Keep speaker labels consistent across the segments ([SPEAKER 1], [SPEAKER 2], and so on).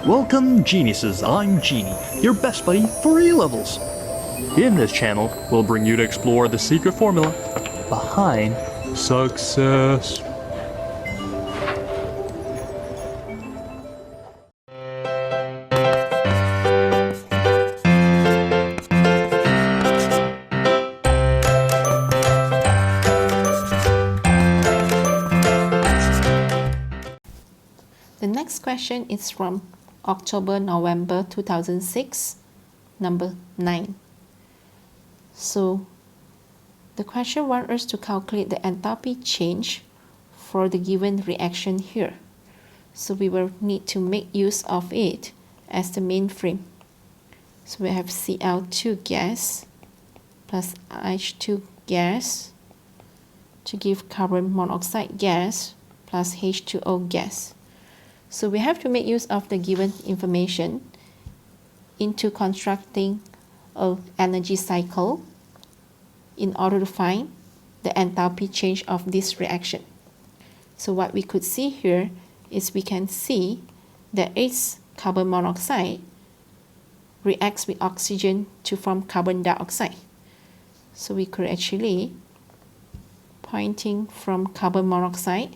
[SPEAKER 1] Welcome geniuses, I'm Genie, your best buddy for A-levels. In this channel, we'll bring you to explore the secret formula behind success.
[SPEAKER 2] The next question is from October-November 2006, number 9. So the question wants us to calculate the enthalpy change for the given reaction here. So we will need to make use of it as the main frame. So we have Cl2 gas plus H2 gas to give carbon monoxide gas plus H2O gas. So we have to make use of the given information into constructing an energy cycle in order to find the enthalpy change of this reaction. So what we could see here is we can see that H carbon monoxide reacts with oxygen to form carbon dioxide. So we could actually, pointing from carbon monoxide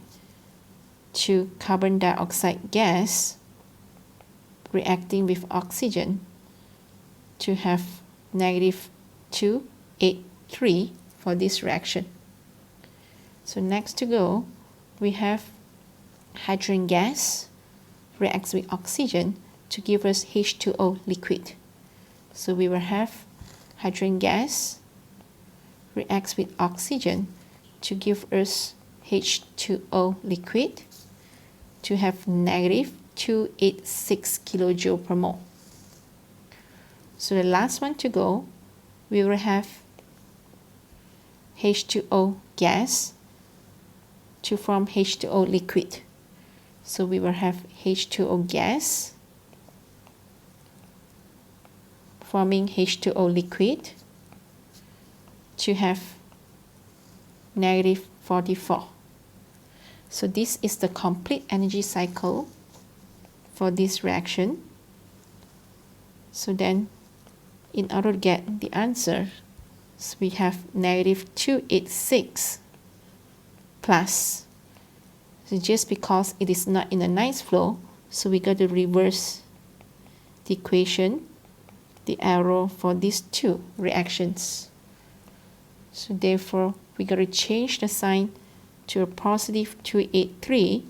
[SPEAKER 2] to carbon dioxide gas reacting with oxygen to have negative 283 for this reaction. So next to go, we have hydrogen gas reacts with oxygen to give us H2O liquid. So we will have hydrogen gas reacts with oxygen to give us H2O liquid to have negative 286 kilojoule per mole. So the last one to go, we will have H2O gas to form H2O liquid. So we will have H2O gas forming H2O liquid to have negative 44. So this is the complete energy cycle for this reaction. So then, in order to get the answer, so we have negative 286 plus. So just because it is not in a nice flow, so we got to reverse the equation, the arrow for these two reactions. So therefore, we got to change the sign to a positive 283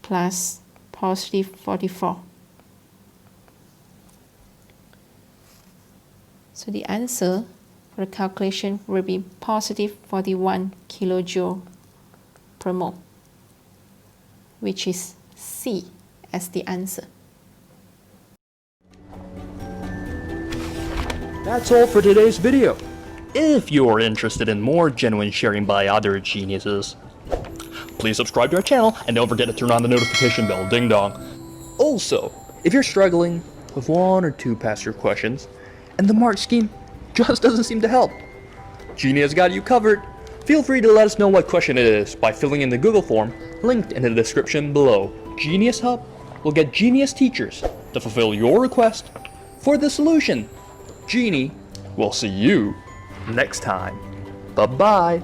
[SPEAKER 2] plus positive 44. So the answer for the calculation will be positive 41 kilojoule per mole, which is C as the answer.
[SPEAKER 1] That's all for today's video. If you're interested in more genuine sharing by other geniuses, please subscribe to our channel and don't forget to turn on the notification bell, ding dong. Also, if you're struggling with one or two past year questions and the mark scheme just doesn't seem to help, Genie has got you covered. Feel free to let us know what question it is by filling in the Google form linked in the description below. GenieUs Hub will get genius teachers to fulfill your request for the solution. Genie will see you next time. Bye-bye.